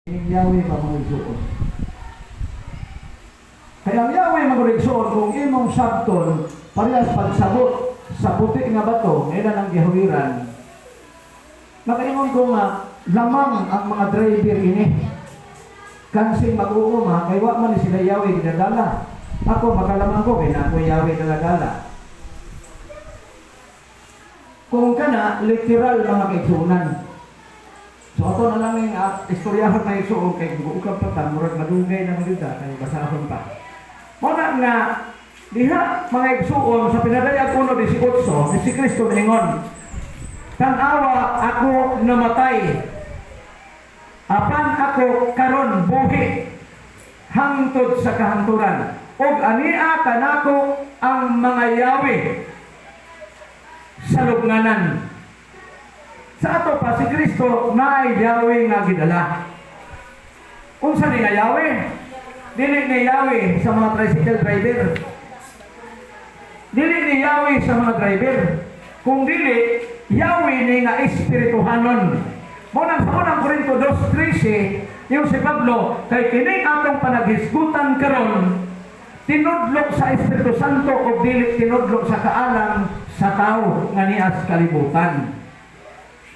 Yahweh pa magigsuon. Kaya ang Yahweh magigsuon kung imong sabton parehas pagsabot sa puti nga bato ngayon ang gihawiran. Nakaingon ko nga lamang ang mga driver ini. Kansing mag-uuma kay wa man ni sila Yahweh ginadala. Ako makalamang ko kay na ako Yahweh nagadala. Kung kana literal mga kaigsunan. So ato na lang yung istoryahan na isuong kay buukang patan, murag madugay na maganda, kay basahon pa. Muna nga, diha mga igsuon sa pinadayag 1:18, si Kristo ningon, tanawa ako namatay, apan ako karon buhi, hangtod sa kahanturan, ug ania kanako ang mga Yahweh sa lubnganan. Sa ato pa si Kristo na ay Yahweh nga gidala. Unsa ni nga Yahweh? Dili ni Yahweh sa mga tricycle driver. Dili ni Yahweh sa mga driver. Kung dili, Yahweh ni nga espirituhanon. Muna sa unang Korinto 2:13, yung si Pablo, kay kining atong panaghisgutan karon, tinudlok sa Espiritu Santo o dili tinudlok sa kaalam sa tao nga nias kalibutan.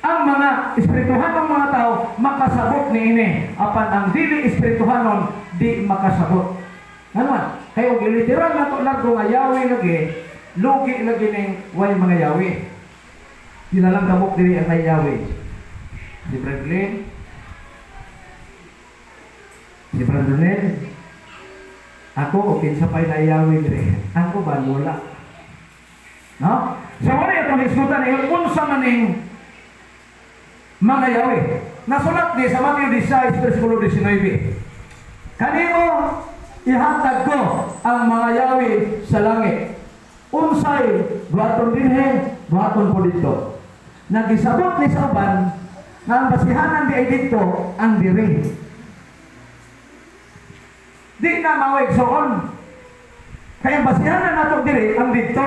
Ang mga espirituhanong mga tao makasabot ni ini, apan ang dili espirituhanon di makasabot. Ano? Kaya og literal na to largo nga Yahweh lagi, lugi lagi ning way mga Yahweh. Sila lang gamok diri ang Yahweh. Si Franklin, si Brandonel, ako o kinsa pay na Yahweh diri. Ako ba wala? No? So wala itong isgutan ay unsa maning mga Yahweh. Nasulat di sa Mateo 10:19. Kanimo ihatag ko ang mga Yahweh sa langit. Unsay buhaton dinhi, buhaton po dito. Nagisabot ni sa uban nga ang basihanan di ay dito ang diri. Di na mawag soon. Kaya basihanan nato diri ang dito.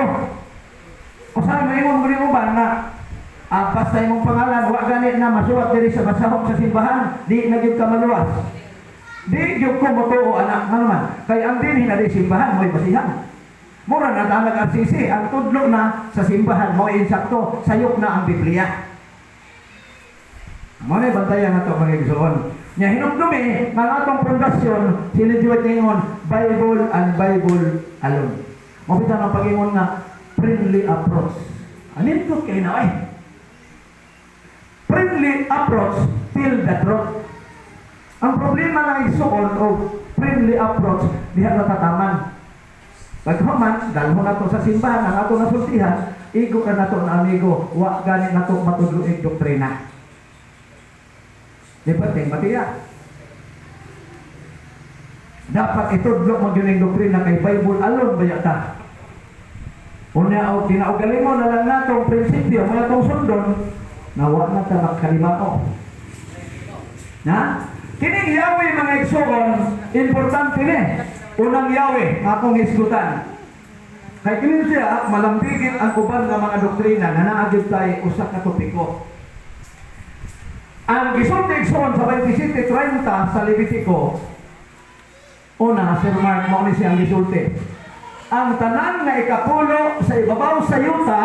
Usahay maingon mo uban na basta imong pangalan, wa gani na masuwat diri sa basahok sa simbahan, di na gyud ka maluwas. Di gyud ko motuo anak nga naman. Kay ang dinhi na di simbahan mo'y basihan. Mura na talag RCC, ang tudlo na sa simbahan mo'y insakto, sayok na ang Biblia. Mo na bantayan nato mga igsoon. Nya hinumdumi nga atong pundasyon sinijuwat ningon Bible and Bible alone. Mo bitan ang pagingon nga friendly approach. Anin ko kay na ay friendly approach till the truth. Ang problema ng igsuon o friendly approach diha natataman. Paghuman, dalho na to sa simbahan, ang ato nasultihan, igo ka na to na amigo, wa gani na to matudloig doktrina. Di ba, matiya? Dapat itudlo mo yun yung doktrina kay Bible alone ba yata? Unya o tinaugali mo na lang na itong prinsipyo, mga itong sundon, nawa na ta magkalimao. Na? Kining Yahweh mga igsoon, importante ni. Unang Yahweh, akong isgutan. Kay kinin siya, malambigit ang uban ng mga doktrina na naagib tayo usa ka topiko. Ang gisulti igsoon sa 27:30 sa Levitico, una, Sir Mark, mo ni siyang gisulti. Ang tanan nga ikapulo sa ibabaw sa yuta,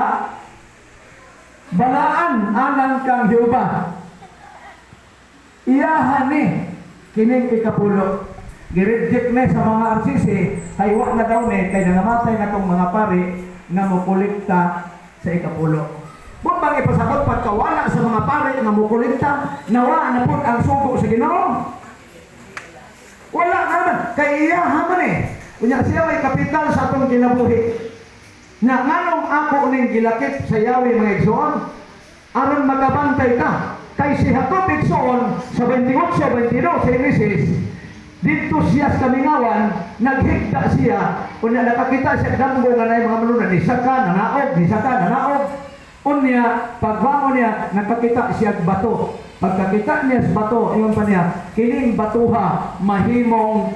balaan alang kang Jehova. Iyahan ni kining ikapulo. Gireject na sa mga RCC, kay wa na daw ni, kay nangamatay na itong mga pari nga mukulikta sa ikapulo. Kung bang ipasabot pagkawala sa mga pari nga mukulikta, nawa na po ang sugo sa Ginoo. Wala naman, kay iyahan man eh. Kunya siya may kapital sa atong kinabuhi. Na nganong ako ning gilakip sa Yahweh mga igsoon, aron magabantay ka. Kay si Jacob igsoon sa 28:22 sa Genesis, dito siya sa kamingawan, naghigda siya, unya nakakita siya damgo nga na mga malunan, nisaka, nanaog. Unya, pagbangon niya, nakakita siya bato. Pagkakita niya sa bato, iyon pa niya, kining batuha, mahimong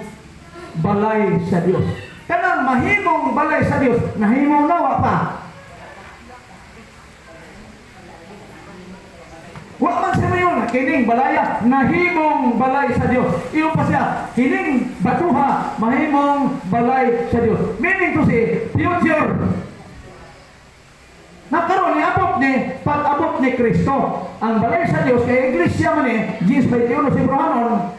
balay sa Dios. Kanang mahimong balay sa Dios, nahimong nawa pa. Wa man siya mayon, kining balaya, nahimong balay sa Dios. Iyo pa siya, kining batuha, mahimong balay sa Dios. Meaning to say, future. Nakaroon ni abot ni, pag-abot ni Kristo. Ang balay sa Dios, kay iglesia man Gs 21 si Brohanon,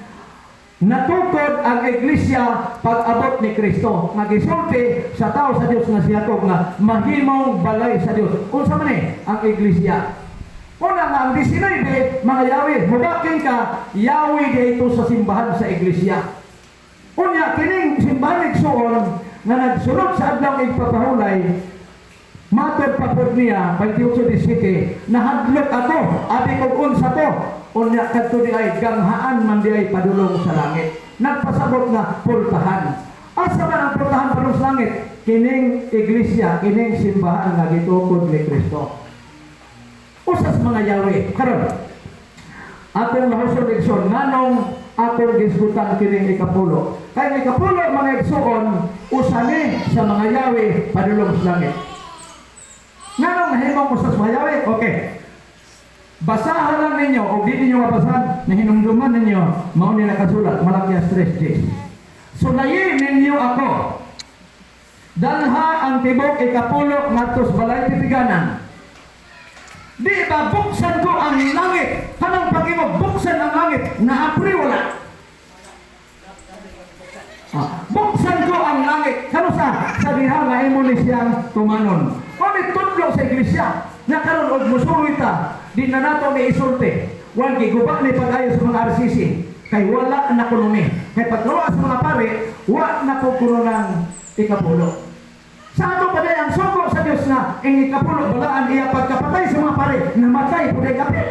natukod ang iglesia pag-abot ni Kristo. Nagisulti sa tao sa Dios nga siya nga mahimong balay sa Dios. Unsa man ang iglesia? Una nga, ang 19, mga Yahweh, mubaking ka, Yahweh dito sa simbahan sa iglesia. Unya, kining simbahan igsuon, nga nagsunod sa adlaw igpapahulay, matod pa po niya, 28-17, nahadlok ako, abi kong unsa to, unya kadto di ay ganghaan man di ay padulong sa langit. Nagpasabot na pultahan. Asa man ang pultahan padulong sa langit? Kining iglesia, kining simbahan nga gitukod ni Kristo. Usas mga Yahweh, karon atong mahusog igsoon, nganong atong gisgutan kining ikapulo. Kaya ikapulo mga igsoon, usani sa mga Yahweh padulong sa langit. Nganong nahimong usas mga Yahweh? Okay. Basahan lang ninyo, o di ninyo mabasahan, na hinumduman ninyo, mao ni nakasulat, malaki stress Gs. Sulayin ninyo ako. Dalha ang tibok ikapulo ngatos balay titiganan. Di ba buksan ko ang langit? Kanang pag-imog, buksan ang langit, naapri wala. Buksan ko ang langit. Kano sa diha nga imo ni siyang tumanon. Kung tudlo sa iglesia, na karon og musuloy ta, di na nato may isulti. Wag giguba ni pag-ayo sa mga RCC. Kay wala na kunomi. Kay pagluwa sa mga pare, wala na po kuno ng ikapulo. Sa ato pa ang sugo sa Diyos na ang ikapulo balaan iya pagkapatay sa mga pare, namatay po day kape.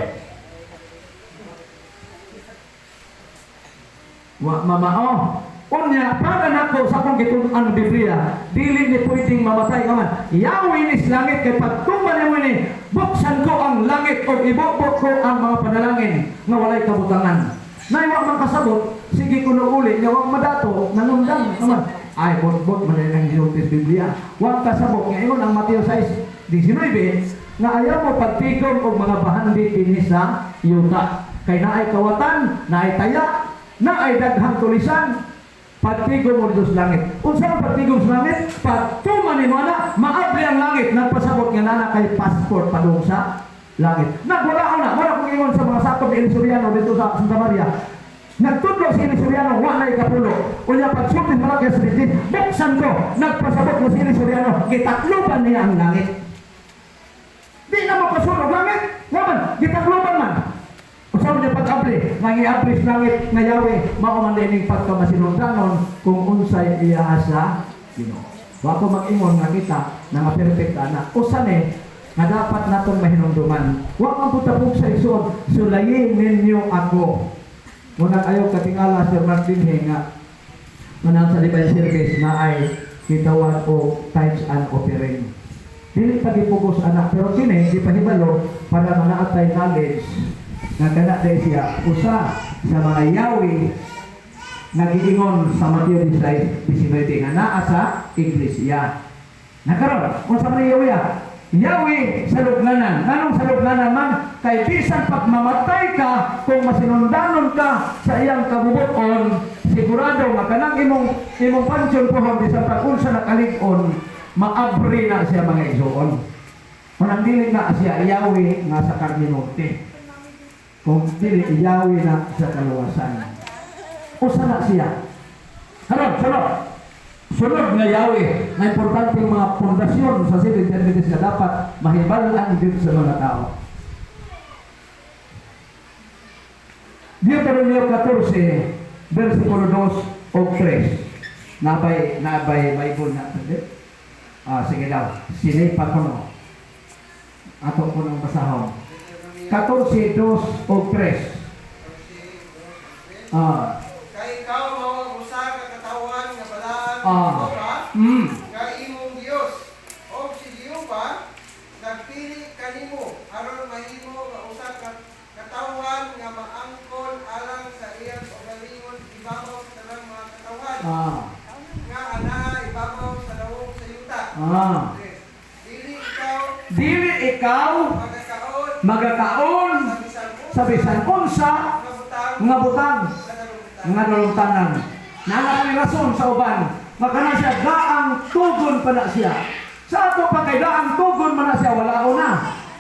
Wa mamao. Unya, para nako sa akong gitunan Biblia, dili ni pwedeng mamatay ka man. Yahweh ni langit, kay pagtuman mo ni, buksan ko ang langit o ibukbok ko ang mga panalangin nga walay kabutangan. Naiwa man kasabot, sige ko na uli, nga wag madato, nanundang naman. Ay, bot-bot man ang ginutis Biblia. Wag kasabot, ngayon ang Mateo 6:19, nga ayaw mo pagtigom o mga bahandi kini sa yuta. Kay naay kawatan, naay taya, naay daghang tulisan, pagtigom mo dito sa langit. Unsa ang pagtigom sa langit? Pagtuman ni mana, maabli ang langit. Nagpasabot nga nana kay passport padung sa langit. Nagwala na, wala kong ingon sa mga sakop ni Elisuriano dito sa Santa Maria. Nagtudlo si Elisuriano, wala ikapulo. Unya pagsultin malaki sa ditin, buksan ko, nagpasabot mo si Elisuriano, gitakluban niya ang langit. Di na mapasunog langit, naman, gitakluban man. Usaw niya pag-abli, nangi-abli sa langit na Yahweh, maumandining pagkamasinundanon kung unsay iya sa Ginoo. Wako mag-ingon nga kita na nga perfect anak. Usane nga dapat natong mahinumduman. Wa man putapog sa isod, sulayin ninyo ako. Muna ayaw katingala Sir Martin nga manang sa divine service na ay kitawan o tithes and offering. Dili pa gipugos anak, pero kini di pahibalo para manaatay knowledge nga kana day siya usa sa mga Yahweh nagiingon sa Mateo 16:19 nga naa sa iglesia. Nakaroon, kung sa mga Yahweh, Yahweh sa lugnanan. Anong sa lugnanan man? Kay bisan pag mamatay ka, kung masinundanon ka sa iyang kabubuton, sigurado nga kanang imong pansyon pohon bisan pag unsa nakalig-on, maabri na siya mga igsoon. Kung ang dili na siya Yahweh nga sa karninote. Kung dili Yahweh na sa kaluwasan. Usa na siya. Sunod. Sunod nga Yahweh, na importante yung mga pundasyon sa Seventh Adventist na dapat mahibalaan dito sa mga tao. Deuteronomio 14, versikulo 2 o 3. Nabay Bible na. Sige daw, sinipa ko no. Ato ko ng basahon. 14, 2 o 3. Kay ikaw mao usa ka katawan nga balaan nga imong Dios. O si Jehova nagpili kanimo aron mahimo nga usa ka katawan nga maangkon alang sa iyang kaugalingon ibabaw sa tanang mga katawan. Nga ana ibabaw sa dawong sa yuta. Dili ikaw magakaon sa bisan sa bisan unsa nga butang nga nalungtanan. Nangalang rason sa uban, makana siya daang tugon pa na siya. Sa ato pa kay daang tugon man na siya, wala na.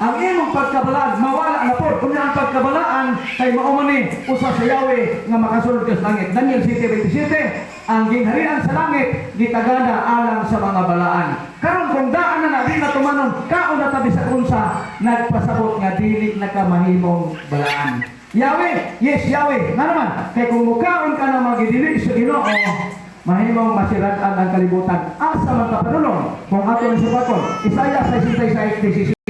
Ang imong pagkabalaan, mawala na po. Kung ang pagkabalaan, kay maumani, usa sa Yahweh nga makasunod ka sa langit. Daniel 7:27, ang gingharian sa langit, gitagana alang sa mga balaan. Karon kung daan na di na tumanon, kaon na tabi sa unsa, nagpasabot nga dili na ka mahimong balaan. Yahweh, yes Yahweh. Nga naman, kay kung mukaon ka na magidili sa Ginoo, mahimong masiratan ang kalibutan. Asa man ka panulong, kung ato ni Subakon, Isaiah 66:17.